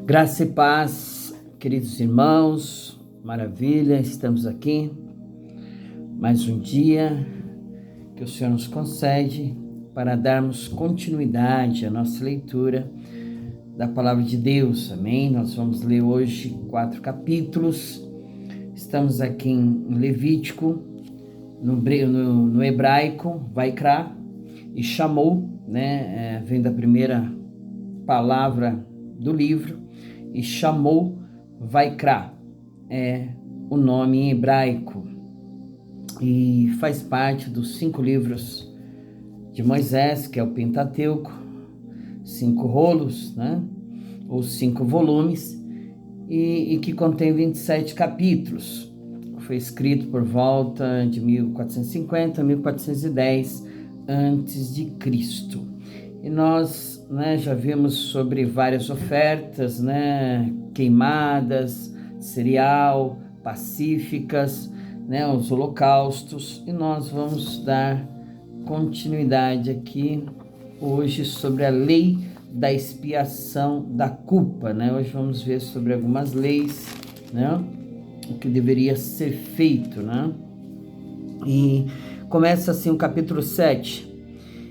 Graça e paz, queridos irmãos, maravilha, estamos aqui, mais um dia que o Senhor nos concede para darmos continuidade à nossa leitura da Palavra de Deus, amém? Nós vamos ler hoje 4 capítulos, estamos aqui em Levítico, no hebraico, Vaikra, e chamou, vem da primeira palavra do livro, e chamou Vaikra, é o nome em hebraico, e faz parte dos 5 livros de Moisés, que é o Pentateuco, 5 rolos, ou 5 volumes, e que contém 27 capítulos. Foi escrito por volta de 1450 a 1410 antes de Cristo. E nós já vimos sobre várias ofertas, queimadas, cereal, pacíficas, os holocaustos, e nós vamos dar continuidade aqui hoje sobre a lei da expiação da culpa, Hoje vamos ver sobre algumas leis, o que deveria ser feito, E começa assim o capítulo 7.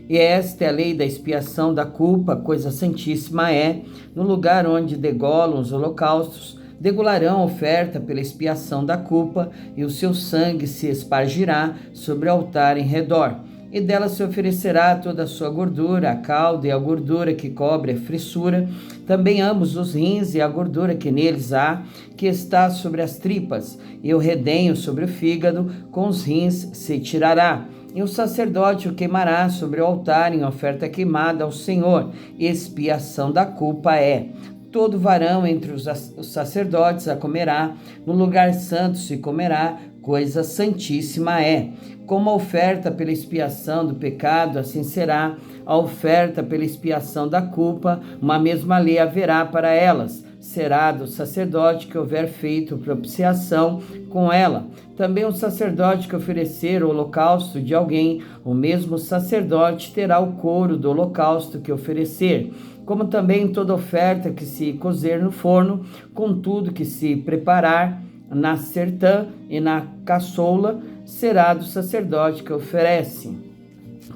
E esta é a lei da expiação da culpa, coisa santíssima é, no lugar onde degolam os holocaustos, degolarão a oferta pela expiação da culpa, e o seu sangue se espargirá sobre o altar em redor. E dela se oferecerá toda a sua gordura, a cauda e a gordura que cobre a frissura, também ambos os rins e a gordura que neles há, que está sobre as tripas, e o redenho sobre o fígado, com os rins se tirará. E o sacerdote o queimará sobre o altar em oferta queimada ao Senhor. Expiação da culpa é. Todo varão entre os sacerdotes a comerá, no lugar santo se comerá, coisa santíssima é. Como a oferta pela expiação do pecado, assim será a oferta pela expiação da culpa, uma mesma lei haverá para elas. Será do sacerdote que houver feito propiciação com ela. Também o sacerdote que oferecer o holocausto de alguém, o mesmo sacerdote terá o couro do holocausto que oferecer. Como também toda oferta que se cozer no forno, com tudo que se preparar na sertã e na caçoula, será do sacerdote que oferece.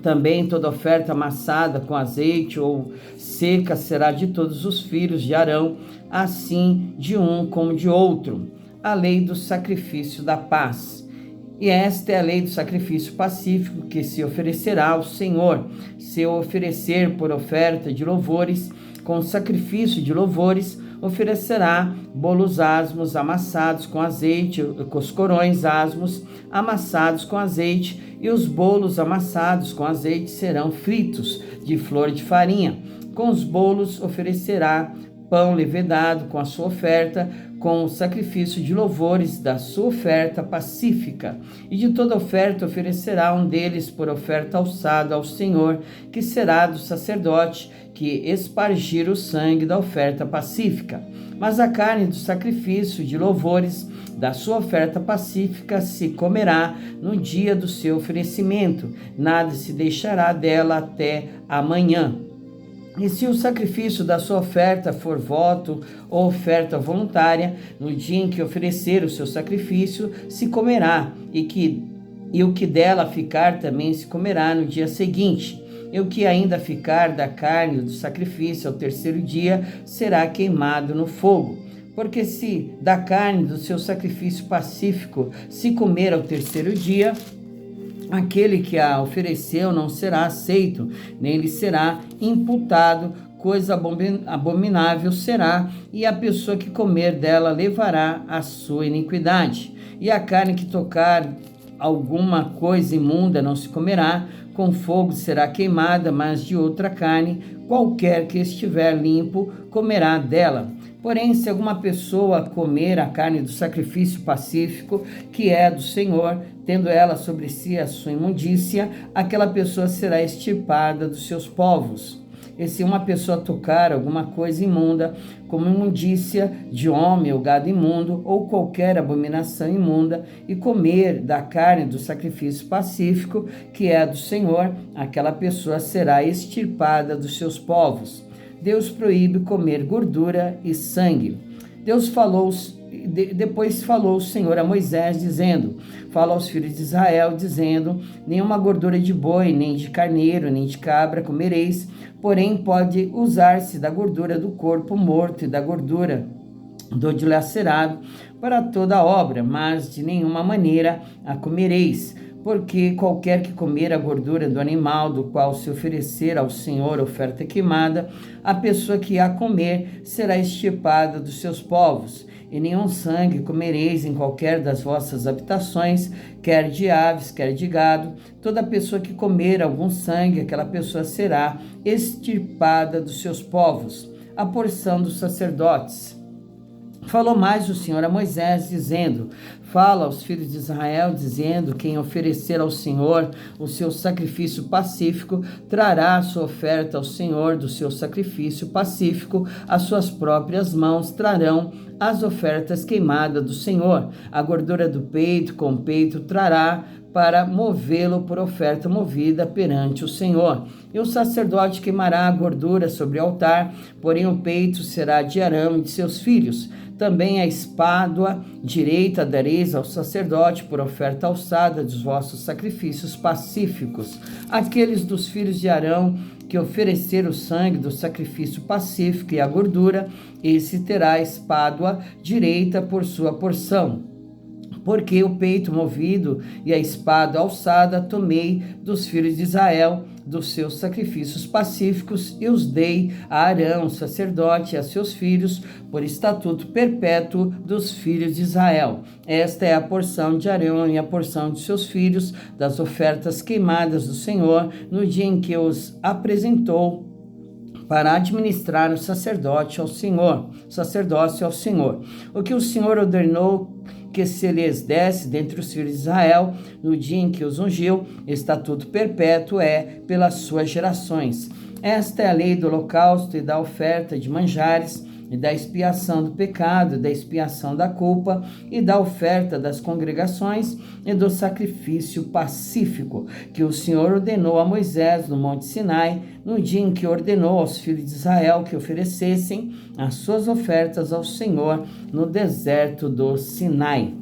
Também toda oferta amassada com azeite ou seca será de todos os filhos de Arão, assim de um como de outro. A lei do sacrifício da paz. E esta é a lei do sacrifício pacífico que se oferecerá ao Senhor. Se oferecer por oferta de louvores, com sacrifício de louvores, oferecerá bolos asmos amassados com azeite, coscorões asmos amassados com azeite, e os bolos amassados com azeite serão fritos de flor de farinha. Com os bolos oferecerá pão levedado com a sua oferta, com o sacrifício de louvores da sua oferta pacífica. E de toda oferta oferecerá um deles por oferta alçada ao Senhor, que será do sacerdote que espargir o sangue da oferta pacífica. Mas a carne do sacrifício de louvores da sua oferta pacífica se comerá no dia do seu oferecimento, nada se deixará dela até amanhã. E se o sacrifício da sua oferta for voto ou oferta voluntária, no dia em que oferecer o seu sacrifício, se comerá, e o que dela ficar também se comerá no dia seguinte. E o que ainda ficar da carne do sacrifício ao terceiro dia será queimado no fogo. Porque se da carne do seu sacrifício pacífico se comer ao terceiro dia, aquele que a ofereceu não será aceito, nem lhe será imputado, coisa abominável será, e a pessoa que comer dela levará a sua iniquidade. E a carne que tocar alguma coisa imunda não se comerá, com fogo será queimada, mas de outra carne, qualquer que estiver limpo, comerá dela. Porém, se alguma pessoa comer a carne do sacrifício pacífico, que é do Senhor, tendo ela sobre si a sua imundícia, aquela pessoa será extirpada dos seus povos. E se uma pessoa tocar alguma coisa imunda, como imundícia de homem ou gado imundo, ou qualquer abominação imunda, e comer da carne do sacrifício pacífico, que é do Senhor, aquela pessoa será extirpada dos seus povos. Deus proíbe comer gordura e sangue. Depois falou o Senhor a Moisés, dizendo: fala aos filhos de Israel, dizendo: nenhuma gordura de boi, nem de carneiro, nem de cabra comereis, porém pode usar-se da gordura do corpo morto e da gordura do dilacerado para toda a obra, mas de nenhuma maneira a comereis, porque qualquer que comer a gordura do animal do qual se oferecer ao Senhor oferta queimada, a pessoa que a comer será extirpada dos seus povos. E nenhum sangue comereis em qualquer das vossas habitações, quer de aves, quer de gado. Toda pessoa que comer algum sangue, aquela pessoa será extirpada dos seus povos. A porção dos sacerdotes. Falou mais o Senhor a Moisés, dizendo: fala aos filhos de Israel, dizendo: quem oferecer ao Senhor o seu sacrifício pacífico, trará a sua oferta ao Senhor do seu sacrifício pacífico, as suas próprias mãos trarão as ofertas queimadas do Senhor. A gordura do peito com o peito trará, para movê-lo por oferta movida perante o Senhor. E o sacerdote queimará a gordura sobre o altar, porém o peito será de Arão e de seus filhos. Também a espádua direita dareis ao sacerdote por oferta alçada dos vossos sacrifícios pacíficos. Aqueles dos filhos de Arão que oferecer o sangue do sacrifício pacífico e a gordura, esse terá a espádua direita por sua porção. Porque o peito movido e a espada alçada tomei dos filhos de Israel, dos seus sacrifícios pacíficos, e os dei a Arão, sacerdote, e a seus filhos, por estatuto perpétuo dos filhos de Israel. Esta é a porção de Arão e a porção de seus filhos, das ofertas queimadas do Senhor, no dia em que os apresentou para administrar o sacerdócio ao Senhor. O que o Senhor ordenou que se lhes desse dentre os filhos de Israel, no dia em que os ungiu, estatuto perpétuo é pelas suas gerações. Esta é a lei do holocausto e da oferta de manjares, e da expiação do pecado, e da expiação da culpa, e da oferta das congregações, e do sacrifício pacífico, que o Senhor ordenou a Moisés no Monte Sinai, no dia em que ordenou aos filhos de Israel que oferecessem as suas ofertas ao Senhor no deserto do Sinai.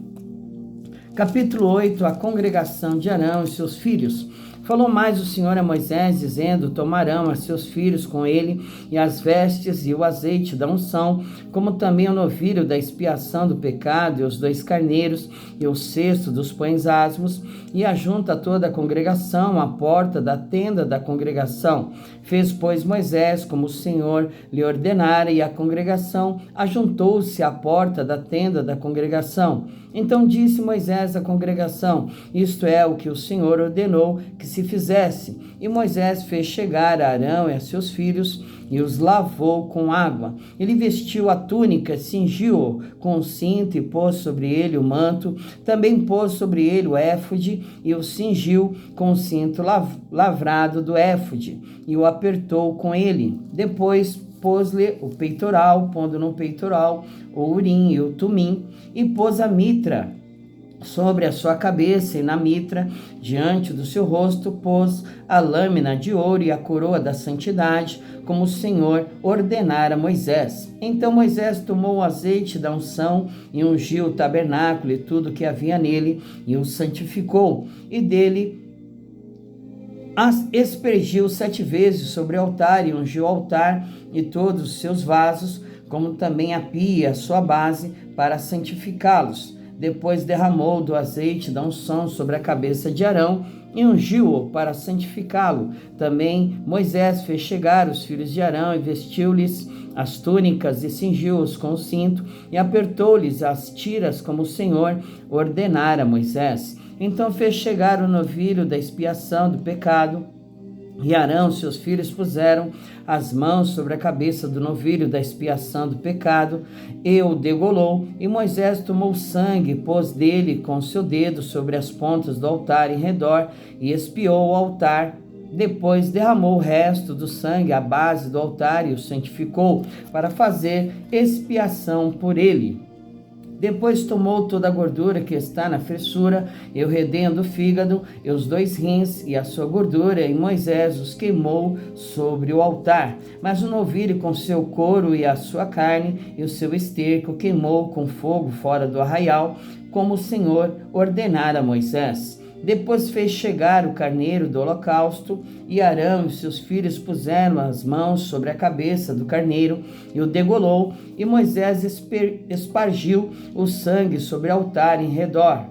Capítulo 8. A congregação de Arão e seus filhos. Falou mais o Senhor a Moisés, dizendo: tomarão a seus filhos com ele, e as vestes e o azeite da unção, como também o novilho da expiação do pecado, e os 2 carneiros, e o cesto dos pães asmos, e ajunta toda a congregação à porta da tenda da congregação. Fez, pois, Moisés como o Senhor lhe ordenara, e a congregação ajuntou-se à porta da tenda da congregação. Então disse Moisés à congregação: isto é o que o Senhor ordenou que se fizesse. E Moisés fez chegar a Arão e a seus filhos, e os lavou com água. Ele vestiu a túnica, cingiu-o com o cinto, e pôs sobre ele o manto. Também pôs sobre ele o éfode, e o cingiu com o cinto lavrado do éfode, e o apertou com ele. Depois pôs-lhe o peitoral, pondo no peitoral o urim e o tumim, e pôs a mitra sobre a sua cabeça, e na mitra, diante do seu rosto, pôs a lâmina de ouro e a coroa da santidade, como o Senhor ordenara a Moisés. Então Moisés tomou o azeite da unção e ungiu o tabernáculo e tudo que havia nele, e o santificou, e dele aspergiu 7 vezes sobre o altar, e ungiu o altar e todos os seus vasos, como também a pia e a sua base, para santificá-los. Depois derramou do azeite da unção sobre a cabeça de Arão e ungiu-o para santificá-lo. Também Moisés fez chegar os filhos de Arão e vestiu-lhes as túnicas e cingiu-os com o cinto e apertou-lhes as tiras como o Senhor ordenara a Moisés. Então fez chegar o novilho da expiação do pecado, e Arão, seus filhos, puseram as mãos sobre a cabeça do novilho da expiação do pecado, e o degolou. E Moisés tomou sangue, pôs dele com seu dedo sobre as pontas do altar em redor, e expiou o altar. Depois derramou o resto do sangue à base do altar e o santificou, para fazer expiação por ele. Depois tomou toda a gordura que está na fressura, e o redendo do fígado, e os 2 rins, e a sua gordura, e Moisés os queimou sobre o altar. Mas o novilho com seu couro e a sua carne, e o seu esterco, queimou com fogo fora do arraial, como o Senhor ordenara a Moisés. Depois fez chegar o carneiro do holocausto, e Arão e seus filhos puseram as mãos sobre a cabeça do carneiro e o degolou, e Moisés espargiu o sangue sobre o altar em redor.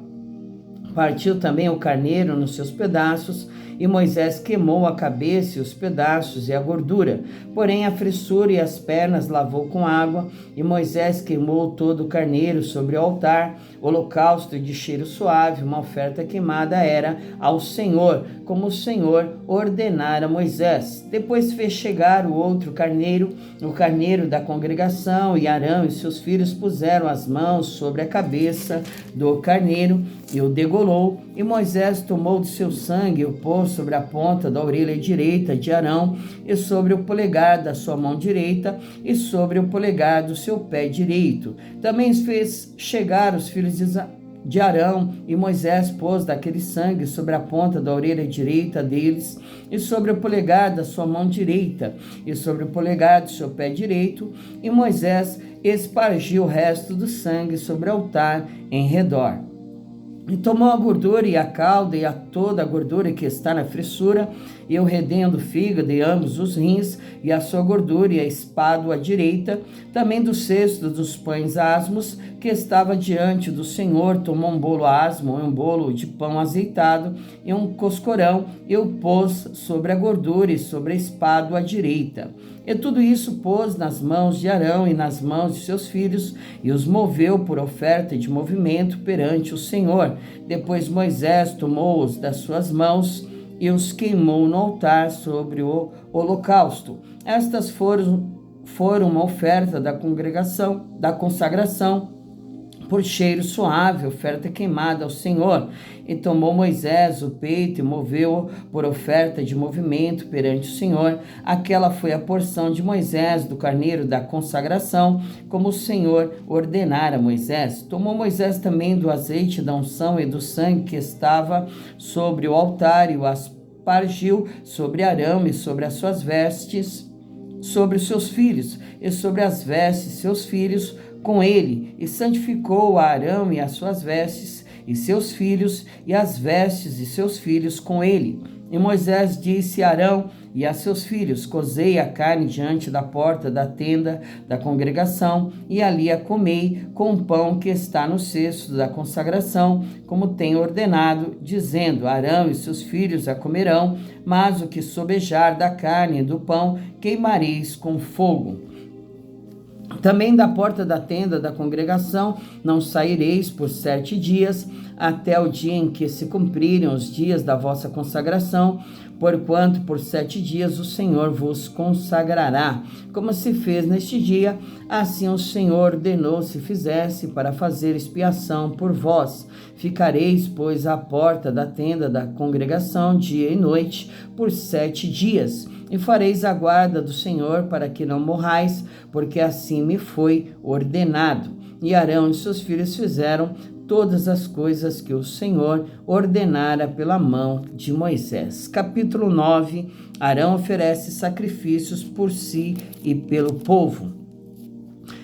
Partiu também o carneiro nos seus pedaços, e Moisés queimou a cabeça e os pedaços e a gordura. Porém a fressura e as pernas lavou com água, e Moisés queimou todo o carneiro sobre o altar. Holocausto de cheiro suave, uma oferta queimada era ao Senhor, como o Senhor ordenara a Moisés. Depois fez chegar o outro carneiro, o carneiro da congregação, e Arão e seus filhos puseram as mãos sobre a cabeça do carneiro e o degolou, e Moisés tomou do seu sangue e o pôs sobre a ponta da orelha direita de Arão, e sobre o polegar da sua mão direita, e sobre o polegar do seu pé direito. Também fez chegar os filhos de Arão, e Moisés pôs daquele sangue sobre a ponta da orelha direita deles, e sobre o polegar da sua mão direita, e sobre o polegar do seu pé direito, e Moisés espargiu o resto do sangue sobre o altar em redor. E tomou a gordura e a cauda e a toda a gordura que está na fressura, e o redendo do fígado e ambos os rins, e a sua gordura e a espádua direita, também do cesto dos pães asmos, que estava diante do Senhor, tomou um bolo asmo, um bolo de pão azeitado, e um coscorão, e o pôs sobre a gordura e sobre a espádua direita. E tudo isso pôs nas mãos de Arão e nas mãos de seus filhos, e os moveu por oferta de movimento perante o Senhor. Depois Moisés tomou-os das suas mãos e os queimou no altar sobre o holocausto. Estas foram uma oferta da congregação, da consagração, por cheiro suave, oferta queimada ao Senhor. E tomou Moisés o peito e moveu-o por oferta de movimento perante o Senhor. Aquela foi a porção de Moisés do carneiro da consagração, como o Senhor ordenara a Moisés. Tomou Moisés também do azeite da unção e do sangue que estava sobre o altar, e o aspargiu sobre Arão e sobre as suas vestes, sobre os seus filhos, e sobre as vestes de seus filhos com ele, e santificou a Arão e as suas vestes, e seus filhos, e as vestes de seus filhos com ele. E Moisés disse a Arão e a seus filhos: cozei a carne diante da porta da tenda da congregação, e ali a comei com o pão que está no cesto da consagração, como tenho ordenado, dizendo: Arão e seus filhos a comerão, mas o que sobejar da carne e do pão queimareis com fogo. Também da porta da tenda da congregação não saireis por 7 dias, até o dia em que se cumprirem os dias da vossa consagração, porquanto por 7 dias o Senhor vos consagrará. Como se fez neste dia, assim o Senhor ordenou se fizesse para fazer expiação por vós. Ficareis, pois, à porta da tenda da congregação dia e noite por 7 dias. E fareis a guarda do Senhor para que não morrais, porque assim me foi ordenado. E Arão e seus filhos fizeram todas as coisas que o Senhor ordenara pela mão de Moisés. Capítulo 9. Arão oferece sacrifícios por si e pelo povo.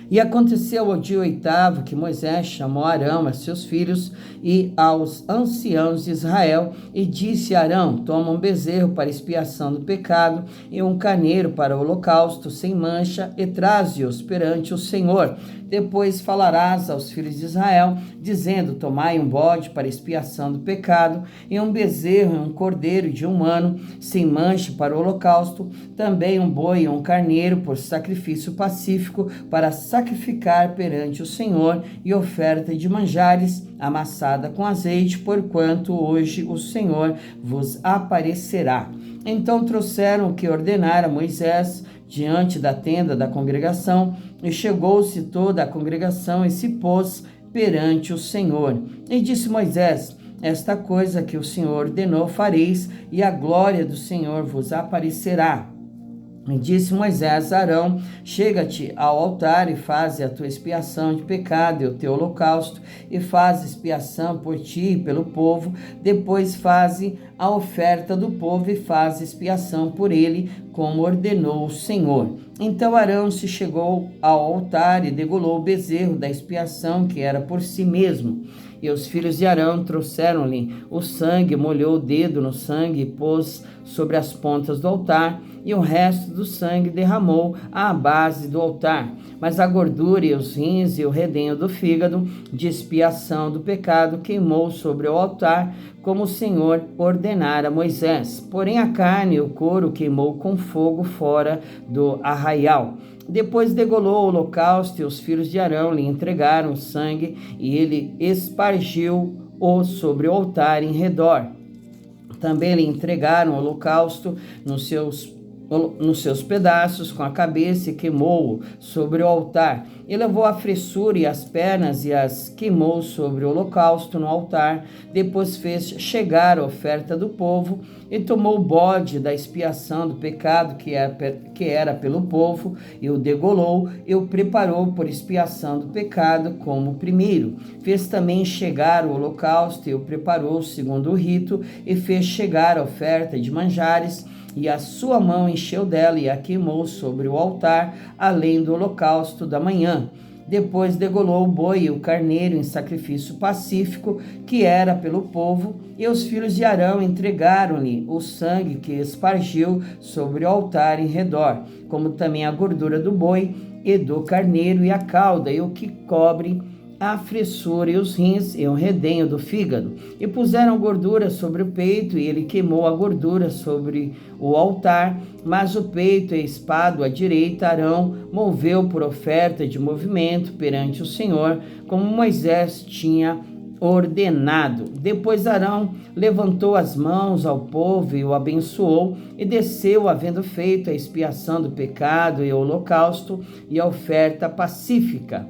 E aconteceu ao dia 8º que Moisés chamou Arão, a seus filhos e aos anciãos de Israel, e disse a Arão: toma um bezerro para expiação do pecado e um carneiro para o holocausto sem mancha, e traze-os perante o Senhor. Depois falarás aos filhos de Israel, dizendo: tomai um bode para expiação do pecado, e um bezerro e um cordeiro de 1 ano, sem mancha para o holocausto, também um boi e um carneiro por sacrifício pacífico, para sacrificar perante o Senhor, e oferta de manjares amassada com azeite, porquanto hoje o Senhor vos aparecerá. Então trouxeram o que ordenara Moisés diante da tenda da congregação, e chegou-se toda a congregação e se pôs perante o Senhor. E disse Moisés: esta coisa que o Senhor ordenou fareis, e a glória do Senhor vos aparecerá. E disse Moisés a Arão: chega-te ao altar e faze a tua expiação de pecado e o teu holocausto, e faze expiação por ti e pelo povo. Depois faze a oferta do povo e faze expiação por ele, como ordenou o Senhor. Então Arão se chegou ao altar e degolou o bezerro da expiação, que era por si mesmo. E os filhos de Arão trouxeram-lhe o sangue, molhou o dedo no sangue e pôs sobre as pontas do altar, e o resto do sangue derramou à base do altar. Mas a gordura e os rins e o redenho do fígado de expiação do pecado queimou sobre o altar, como o Senhor ordenara a Moisés. Porém a carne e o couro queimou com fogo fora do arraial. Depois degolou o holocausto, e os filhos de Arão lhe entregaram o sangue, e ele espargiu-o sobre o altar em redor. Também lhe entregaram o holocausto nos seus pedaços, com a cabeça, e queimou-o sobre o altar. E levou a fressura e as pernas e as queimou sobre o holocausto no altar. Depois fez chegar a oferta do povo e tomou o bode da expiação do pecado que era pelo povo, e o degolou e o preparou por expiação do pecado como o primeiro. Fez também chegar o holocausto e o preparou segundo o rito, e fez chegar a oferta de manjares, e a sua mão encheu dela e a queimou sobre o altar, além do holocausto da manhã. Depois degolou o boi e o carneiro em sacrifício pacífico, que era pelo povo, e os filhos de Arão entregaram-lhe o sangue que espargiu sobre o altar em redor, como também a gordura do boi e do carneiro, e a cauda, e o que cobre a fressura, e os rins, e o redenho do fígado. E puseram gordura sobre o peito, e ele queimou a gordura sobre o altar. Mas o peito e a espado à direita Arão moveu por oferta de movimento perante o Senhor, como Moisés tinha ordenado. Depois Arão levantou as mãos ao povo e o abençoou, e desceu, havendo feito a expiação do pecado e o holocausto e a oferta pacífica.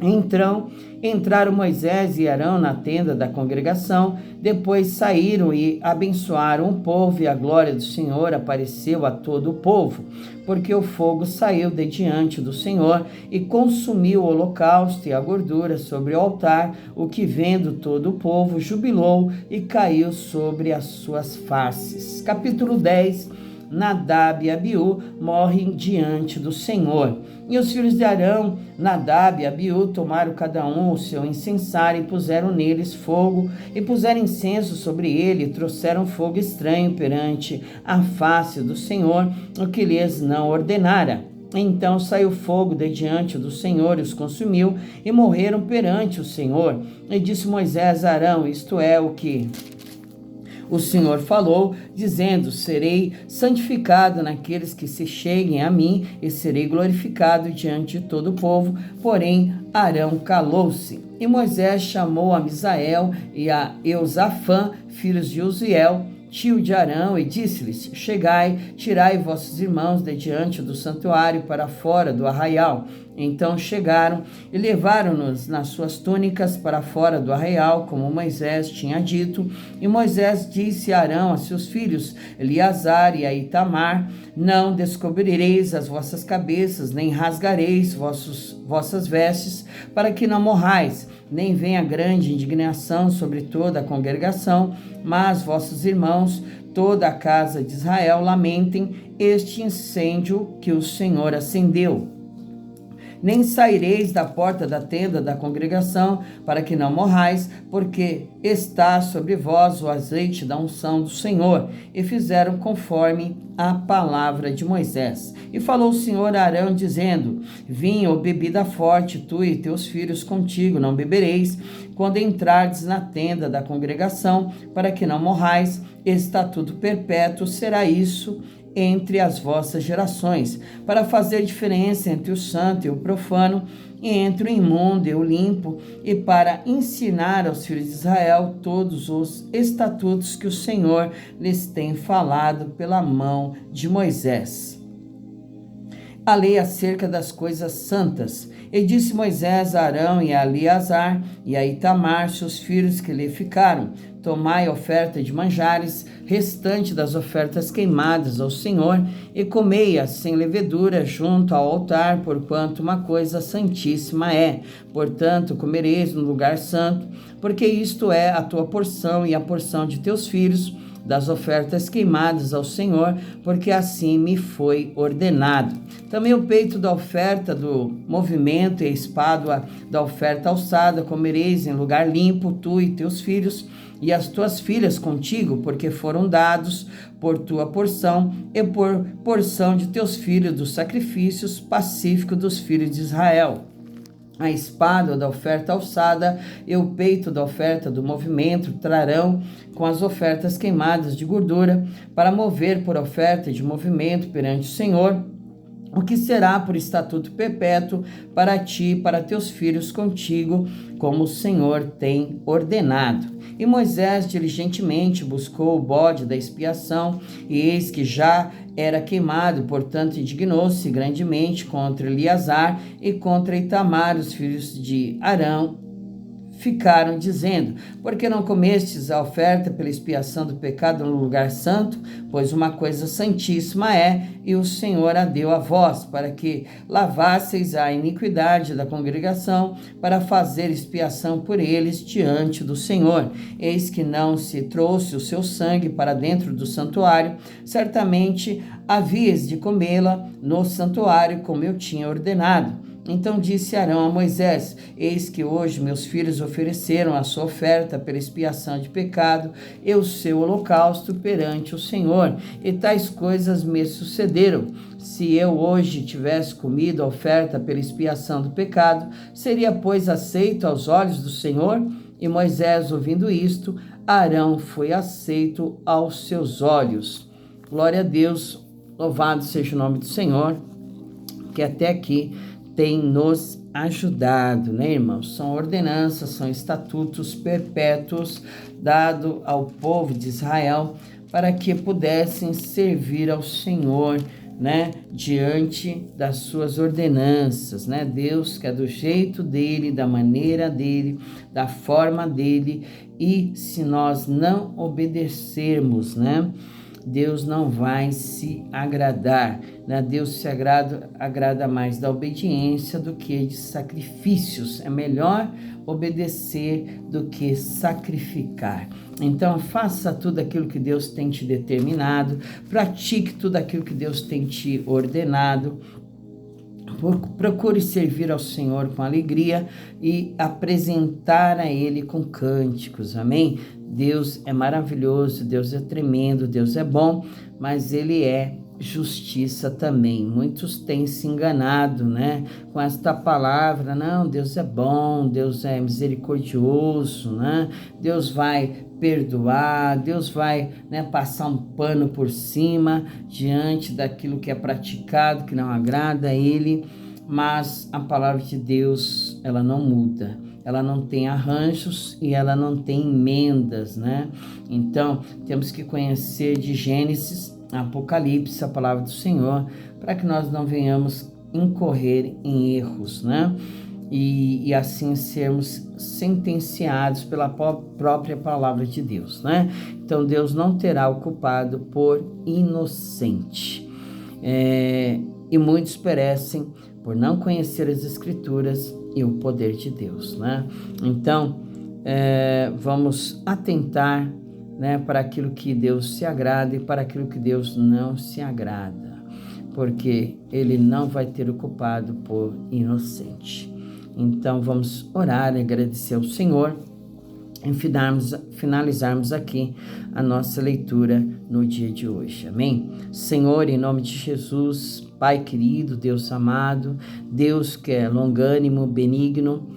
Então entraram Moisés e Arão na tenda da congregação, depois saíram e abençoaram o povo, e a glória do Senhor apareceu a todo o povo, porque o fogo saiu de diante do Senhor e consumiu o holocausto e a gordura sobre o altar, o que vendo todo o povo jubilou e caiu sobre as suas faces. Capítulo 10. Nadab e Abiú morrem diante do Senhor. E os filhos de Arão, Nadab e Abiú, tomaram cada um o seu incensário e puseram neles fogo, e puseram incenso sobre ele, e trouxeram fogo estranho perante a face do Senhor, o que lhes não ordenara. Então saiu fogo de diante do Senhor e os consumiu, e morreram perante o Senhor. E disse Moisés a Arão: isto é o que o Senhor falou, dizendo: serei santificado naqueles que se cheguem a mim, e serei glorificado diante de todo o povo. Porém Arão calou-se. E Moisés chamou a Misael e a Eusafã, filhos de Uziel, tio de Arão, e disse-lhes: chegai, tirai vossos irmãos de diante do santuário para fora do arraial. Então chegaram e levaram-nos nas suas túnicas para fora do arraial, como Moisés tinha dito. E Moisés disse a Arão, a seus filhos Eleazar e a Itamar: não descobrireis as vossas cabeças, nem rasgareis vossas vestes, para que não morrais, nem venha grande indignação sobre toda a congregação, mas vossos irmãos, toda a casa de Israel, lamentem este incêndio que o Senhor acendeu. Nem saireis da porta da tenda da congregação, para que não morrais, porque está sobre vós o azeite da unção do Senhor. E fizeram conforme a palavra de Moisés. E falou o Senhor a Arão, dizendo: vinho ou bebida forte, tu e teus filhos contigo não bebereis, quando entrardes na tenda da congregação, para que não morrais. Estatuto perpétuo será isso entre as vossas gerações, para fazer diferença entre o santo e o profano, e entre o imundo e o limpo, e para ensinar aos filhos de Israel todos os estatutos que o Senhor lhes tem falado pela mão de Moisés. a lei acerca das coisas santas. E disse Moisés a Arão e a Eleazar e a Itamar, seus filhos que lhe ficaram: tomai oferta de manjares, restante das ofertas queimadas ao Senhor, e comei-a sem levedura junto ao altar, porquanto uma coisa santíssima é. Portanto, comereis no lugar santo, porque isto é a tua porção e a porção de teus filhos, das ofertas queimadas ao Senhor, porque assim me foi ordenado. Também o peito da oferta do movimento e a espádua da oferta alçada comereis em lugar limpo, tu e teus filhos, e as tuas filhas contigo, porque foram dados por tua porção e por porção de teus filhos dos sacrifícios pacíficos dos filhos de Israel. A espada da oferta alçada e o peito da oferta do movimento trarão com as ofertas queimadas de gordura, para mover por oferta de movimento perante o Senhor, o que será por estatuto perpétuo para ti e para teus filhos contigo, como o Senhor tem ordenado. E Moisés diligentemente buscou o bode da expiação, e eis que já era queimado, portanto indignou-se grandemente contra Eleazar e contra Itamar, os filhos de Arão. Ficaram dizendo: por que não comestes a oferta pela expiação do pecado no lugar santo? Pois uma coisa santíssima é, e o Senhor a deu a vós, para que lavasseis a iniquidade da congregação, para fazer expiação por eles diante do Senhor. Eis que não se trouxe o seu sangue para dentro do santuário, certamente havias de comê-la no santuário, como eu tinha ordenado. Então disse Arão a Moisés: eis que hoje meus filhos ofereceram a sua oferta pela expiação de pecado e o seu holocausto perante o Senhor, e tais coisas me sucederam. Se eu hoje tivesse comido a oferta pela expiação do pecado, seria, pois, aceito aos olhos do Senhor? E Moisés, ouvindo isto, Arão foi aceito aos seus olhos. Glória a Deus, louvado seja o nome do Senhor, que até aqui tem nos ajudado, né, irmãos? São ordenanças, são estatutos perpétuos dados ao povo de Israel para que pudessem servir ao Senhor, né, diante das suas ordenanças, né? Deus quer do jeito dele, da maneira dele, da forma dele, e se nós não obedecermos, né, Deus não vai se agradar, né? Deus se agrada mais da obediência do que de sacrifícios. É melhor obedecer do que sacrificar. Então, faça tudo aquilo que Deus tem te determinado, pratique tudo aquilo que Deus tem te ordenado. Procure servir ao Senhor com alegria e apresentar a Ele com cânticos, amém? Deus é maravilhoso, Deus é tremendo, Deus é bom, mas Ele é justiça também. Muitos têm se enganado, né, com esta palavra: não, Deus é bom, Deus é misericordioso, né, Deus vai perdoar, Deus vai, né, passar um pano por cima diante daquilo que é praticado, que não agrada a Ele. Mas a palavra de Deus, ela não muda, ela não tem arranjos e ela não tem emendas, né? Então, temos que conhecer de Gênesis a Apocalipse, a palavra do Senhor, para que nós não venhamos incorrer em erros, né? E assim sermos sentenciados pela própria palavra de Deus, né? Então, Deus não terá o culpado por inocente. E muitos perecem por não conhecer as Escrituras e o poder de Deus, né? Então, vamos atentar, né, para aquilo que Deus se agrada e para aquilo que Deus não se agrada, porque Ele não vai ter o culpado por inocente. Então, vamos orar e agradecer ao Senhor e finalizarmos aqui a nossa leitura no dia de hoje, amém? Senhor, em nome de Jesus, Pai querido, Deus amado, Deus que é longânimo, benigno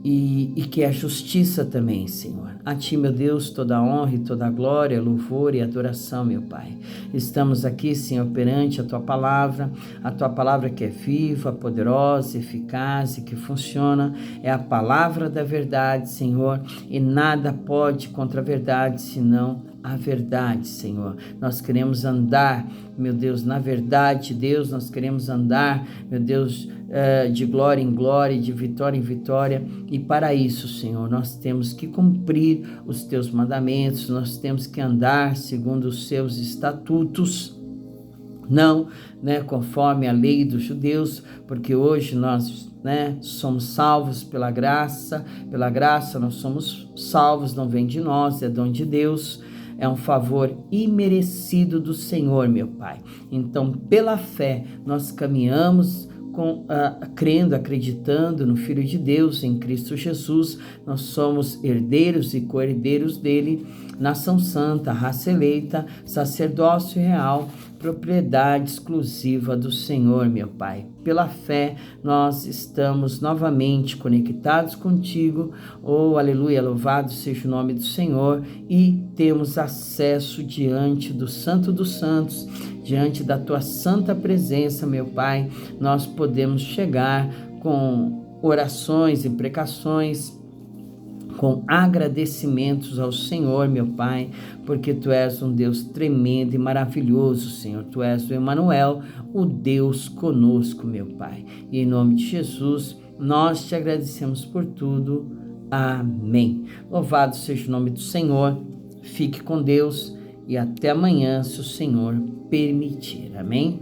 e que é justiça também, Senhor. A Ti, meu Deus, toda a honra e toda a glória, louvor e adoração, meu Pai. Estamos aqui, Senhor, perante a Tua palavra que é viva, poderosa, eficaz e que funciona. É a palavra da verdade, Senhor, e nada pode contra a verdade senão a verdade, Senhor. Nós queremos andar, meu Deus, na verdade, Deus, nós queremos andar, meu Deus, de glória em glória, de vitória em vitória, e para isso, Senhor, nós temos que cumprir os teus mandamentos, nós temos que andar segundo os seus estatutos, não, conforme a lei dos judeus, porque hoje nós, somos salvos pela graça nós somos salvos, não vem de nós, é dom de Deus, é um favor imerecido do Senhor, meu Pai. Então, pela fé, nós caminhamos crendo, acreditando no Filho de Deus, em Cristo Jesus. Nós somos herdeiros e co-herdeiros dele, nação santa, raça eleita, sacerdócio real, propriedade exclusiva do Senhor, meu Pai. Pela fé, nós estamos novamente conectados contigo. Oh, aleluia, louvado seja o nome do Senhor. E temos acesso diante do Santo dos Santos, diante da tua santa presença, meu Pai. Nós podemos chegar com orações, imprecações, com agradecimentos ao Senhor, meu Pai, porque Tu és um Deus tremendo e maravilhoso, Senhor. Tu és o Emanuel, o Deus conosco, meu Pai. E em nome de Jesus, nós Te agradecemos por tudo. Amém. Louvado seja o nome do Senhor. Fique com Deus e até amanhã, se o Senhor permitir. Amém?